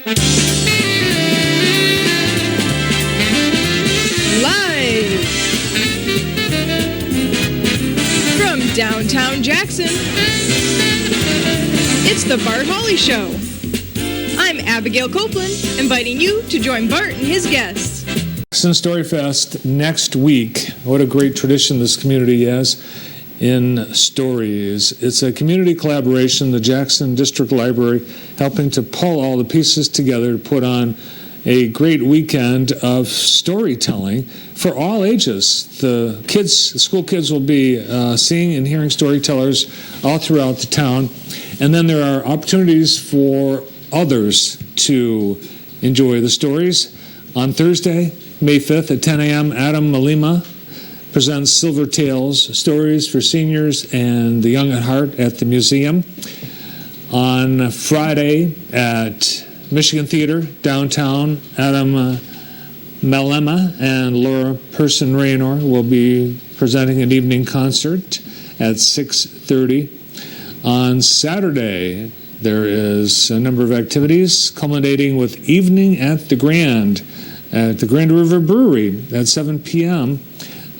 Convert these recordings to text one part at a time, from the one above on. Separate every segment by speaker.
Speaker 1: Live from downtown Jackson, it's the Bart Hawley Show. I'm Abigail Copeland, inviting you to join Bart and his guests.
Speaker 2: Jackson Story Fest next week. What a great tradition this community has in stories. It's a community collaboration, the Jackson District Library helping to pull all the pieces together to put on a great weekend of storytelling for all ages. The school kids will be seeing and hearing storytellers all throughout the town. And then there are opportunities for others to enjoy the stories. On Thursday, May 5th at 10 a.m., Adam Malima presents Silver Tales, stories for seniors and the young at heart at the museum. On Friday at Michigan Theater, downtown, Adam Malema and Laura Person-Raynor will be presenting an evening concert at 6:30. On Saturday, there is a number of activities culminating with Evening at the Grand River Brewery at 7 p.m.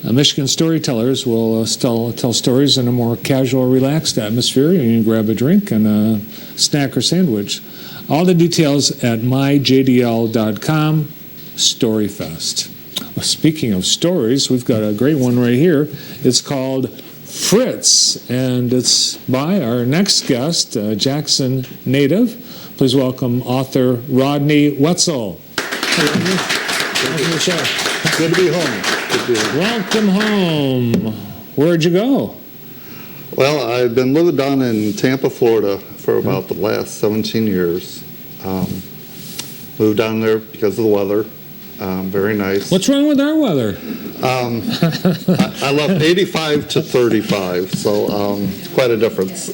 Speaker 2: Michigan storytellers will tell stories in a more casual, relaxed atmosphere. You can grab a drink and a snack or sandwich. All the details at myjdl.com, Storyfest. Well, speaking of stories, we've got a great one right here. It's called Fritz, and it's by our next guest, Jackson native. Please welcome author Rodney Wetzel.
Speaker 3: Good to be home.
Speaker 2: Welcome home. Where'd you go?
Speaker 3: Well, I've been living down in Tampa, Florida for about the last 17 years. Moved down there because of the weather. Very nice.
Speaker 2: What's wrong with our weather?
Speaker 3: I left 85 to 35, so quite a difference.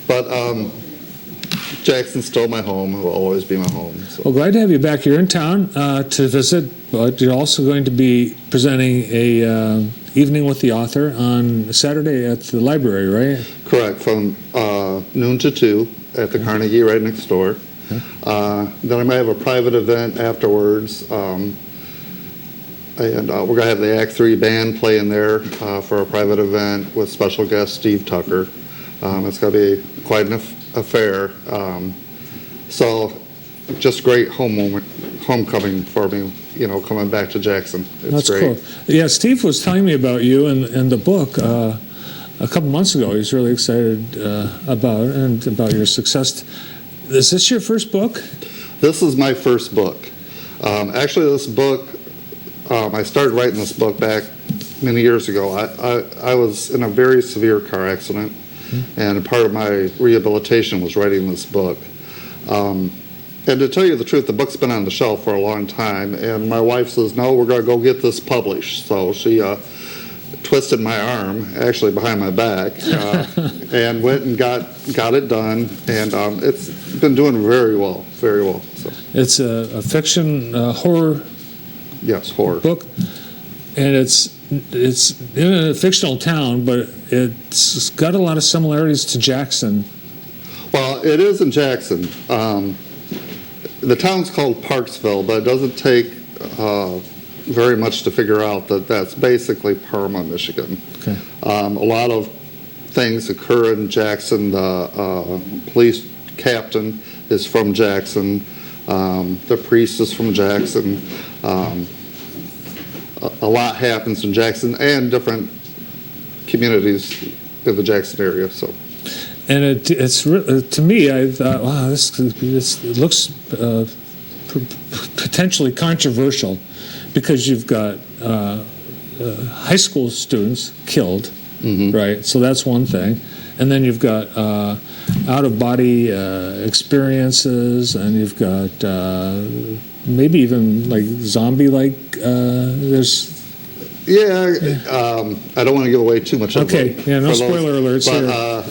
Speaker 3: But Jackson's still my home. It will always be my home. So.
Speaker 2: Well, glad to have you back here in town to visit, but you're also going to be presenting a evening with the author on Saturday at the library, right?
Speaker 3: Correct, from noon to 2 at the Carnegie right next door. Then I might have a private event afterwards, and we're going to have the Act 3 band playing there for a private event with special guest Steve Tucker. It's going to be quite an affair. So just great homecoming for me, coming back to Jackson. It's
Speaker 2: That's
Speaker 3: great.
Speaker 2: cool. Yeah, Steve was telling me about you and the book a couple months ago. He was really excited about it and about your success. Is this your first book?
Speaker 3: This is my first book. Actually, this book, I started writing this book back many years ago. I was in a very severe car accident, and part of my rehabilitation was writing this book. And to tell you the truth, the book's been on the shelf for a long time, and my wife says, no, we're going to go get this published. So she twisted my arm, actually behind my back, and went and got it done, and it's been doing very well. So.
Speaker 2: It's a fiction horror.
Speaker 3: Yes, horror
Speaker 2: book, and it's in a fictional town, but it's got a lot of similarities to Jackson.
Speaker 3: Well, it is in Jackson. The town's called Parksville, but it doesn't take very much to figure out that that's basically Parma, Michigan.
Speaker 2: Okay.
Speaker 3: A lot of things occur in Jackson. The police captain is from Jackson. The priest is from Jackson. A lot happens in Jackson and different communities in the Jackson area. So.
Speaker 2: And it's to me, I thought, wow, this looks potentially controversial, because you've got high school students killed, right? So that's one thing, and then you've got out-of-body experiences, and you've got maybe even like zombie-like. There's.
Speaker 3: Yeah, I don't want to give away too much.
Speaker 2: Okay, yeah, no spoiler alerts
Speaker 3: but, here.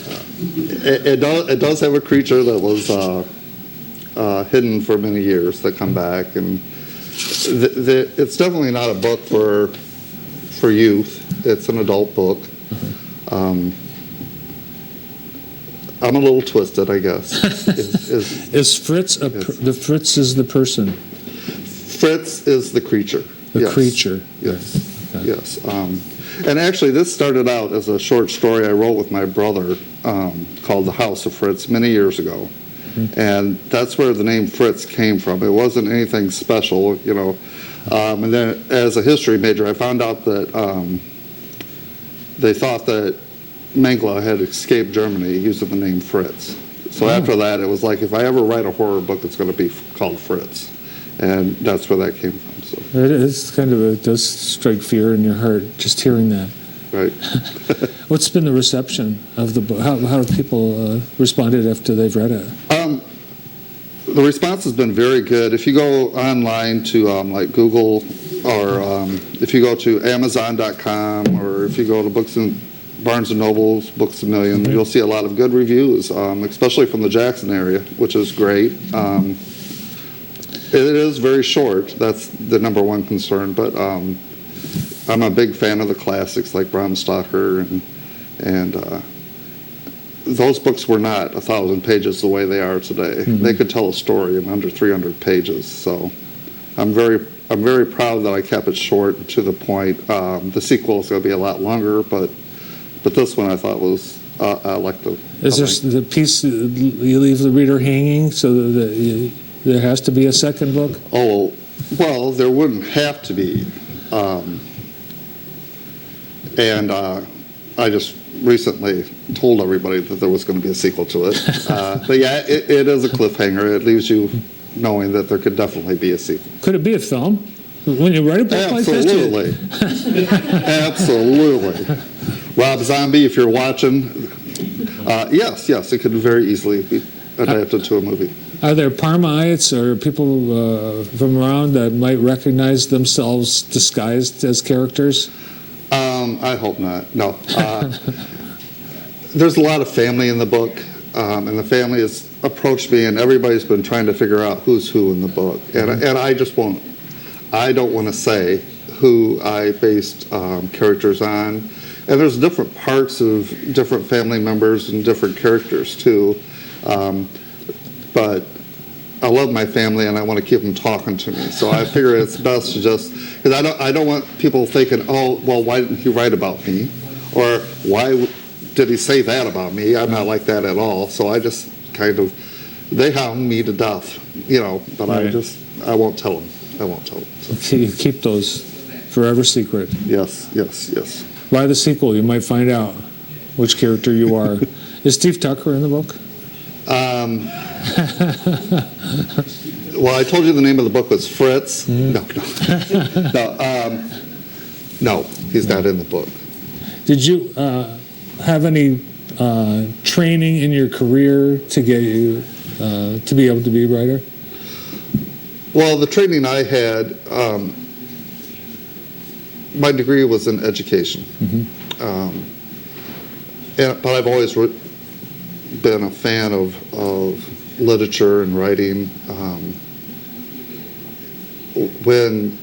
Speaker 3: It does have a creature that was hidden for many years that come back, and it's definitely not a book for youth. It's an adult book. I'm a little twisted, I guess.
Speaker 2: Is Fritz the Fritz is the person?
Speaker 3: Fritz is the creature.
Speaker 2: The creature.
Speaker 3: Yes.
Speaker 2: Okay.
Speaker 3: Yes. And actually, this started out as a short story I wrote with my brother called The House of Fritz many years ago. Mm-hmm. And that's where the name Fritz came from. It wasn't anything special, you know. And then as a history major, I found out that they thought that Mengele had escaped Germany using the name Fritz. So after that, it was like, if I ever write a horror book, it's going to be called Fritz. And that's where that came from. So.
Speaker 2: It is kind of, it does strike fear in your heart just hearing that.
Speaker 3: Right.
Speaker 2: What's been the reception of the book? How have people responded after they've read it?
Speaker 3: The response has been very good. If you go online to like Google, or if you go to Amazon.com, or if you go to Barnes & Noble's Books A Million, you'll see a lot of good reviews, especially from the Jackson area, which is great. It is very short. That's the number one concern, but I'm a big fan of the classics like Bram Stoker, and those books were not 1,000 pages the way they are today. Mm-hmm. They could tell a story in under 300 pages. So I'm very proud that I kept it short to the point. The sequel is going to be a lot longer, but this one I thought was I like the.
Speaker 2: Is there the piece you leave the reader hanging so that there has to be a second book?
Speaker 3: Oh, well, there wouldn't have to be. And I just recently told everybody that there was going to be a sequel to it. But yeah, it is a cliffhanger. It leaves you knowing that there could definitely be a sequel.
Speaker 2: Could it be a film? When you write a book like this?
Speaker 3: Absolutely. Absolutely. Rob Zombie, if you're watching, yes, it could very easily be adapted to a movie.
Speaker 2: Are there Parmaites or people from around that might recognize themselves disguised as characters?
Speaker 3: I hope not. No. There's a lot of family in the book, and the family has approached me, and everybody's been trying to figure out who's who in the book. And I just won't. I don't want to say who I based characters on. And there's different parts of different family members and different characters, too. But I love my family, and I want to keep them talking to me. So I figure it's best to just, because I don't want people thinking, oh, well, why didn't he write about me? Or why did he say that about me? I'm not like that at all. So I just kind of, they hound me to death, but right. I won't tell them. I won't tell them.
Speaker 2: So. You keep those forever secret.
Speaker 3: Yes.
Speaker 2: By the sequel, you might find out which character you are. Is Steve Tucker in the book?
Speaker 3: Well, I told you the name of the book was Fritz.
Speaker 2: Mm.
Speaker 3: No, he's not in the book.
Speaker 2: Did you have any training in your career to get you to be able to be a writer?
Speaker 3: Well, the training I had, my degree was in education. Mm-hmm. But I've always been a fan of literature and writing. When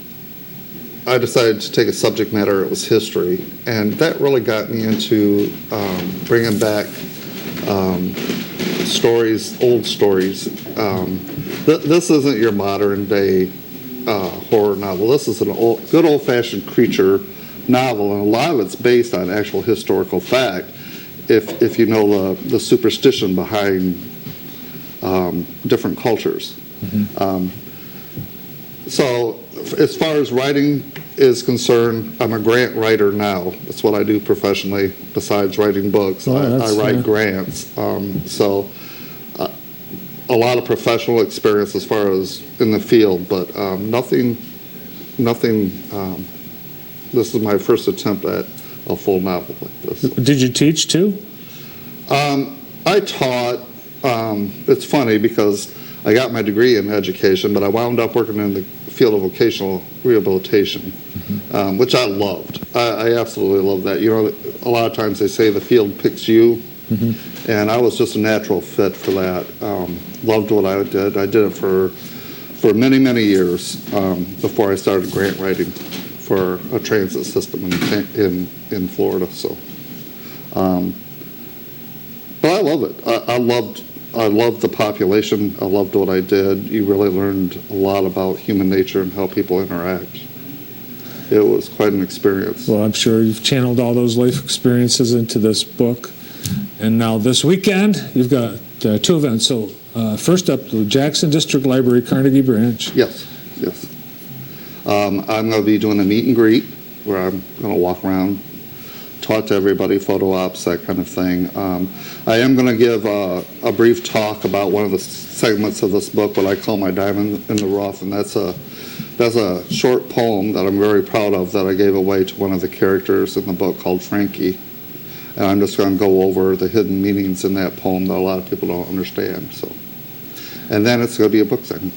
Speaker 3: I decided to take a subject matter, it was history, and that really got me into bringing back stories, old stories. This isn't your modern day horror novel. This is good old-fashioned creature novel, and a lot of it's based on actual historical fact. If you know the superstition behind different cultures. Mm-hmm. So as far as writing is concerned, I'm a grant writer now. That's what I do professionally besides writing books. I write grants. So a lot of professional experience as far as in the field, but nothing. This is my first attempt at a full novel like this.
Speaker 2: Did you teach too?
Speaker 3: I taught. It's funny because I got my degree in education, but I wound up working in the field of vocational rehabilitation, mm-hmm. Which I loved. I absolutely love that. A lot of times they say the field picks you, mm-hmm. and I was just a natural fit for that. Loved what I did. I did it for many, many years before I started grant writing for a transit system in Florida. So, but I love it. I loved the population. I loved what I did. You really learned a lot about human nature and how people interact. It was quite an experience.
Speaker 2: Well, I'm sure you've channeled all those life experiences into this book. And now this weekend, you've got 2 events. So first up, the Jackson District Library, Carnegie Branch.
Speaker 3: Yes. I'm going to be doing a meet and greet where I'm going to walk around, talk to everybody, photo ops, that kind of thing. I am going to give a brief talk about one of the segments of this book, what I call my diamond in the rough, and that's a short poem that I'm very proud of that I gave away to one of the characters in the book called Frankie. And I'm just going to go over the hidden meanings in that poem that a lot of people don't understand. So, and then it's going to be a book segment.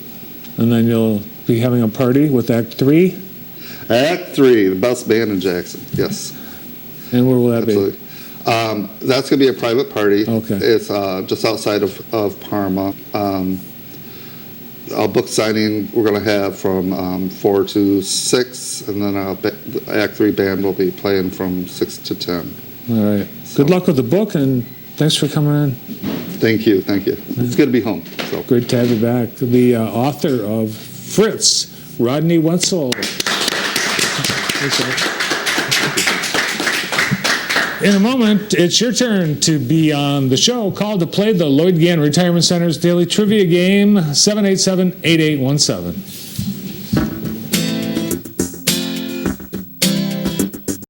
Speaker 3: And
Speaker 2: then you'll be having a party with Act 3?
Speaker 3: Act 3, the best band in Jackson, yes.
Speaker 2: And where will that
Speaker 3: Absolutely.
Speaker 2: be?
Speaker 3: That's going to be a private party.
Speaker 2: Okay.
Speaker 3: It's just outside of Parma. A book signing we're going to have from 4 to 6, and then the Act 3 band will be playing from 6 to 10.
Speaker 2: All right. So, good luck with the book, and thanks for coming in.
Speaker 3: Thank you. It's good to be home. So.
Speaker 2: Great to have you back. The author of Fritz, Rodney Wetzel. In a moment, it's your turn to be on the show. Call to play the Lloyd Gann Retirement Center's daily trivia game, 787-8817.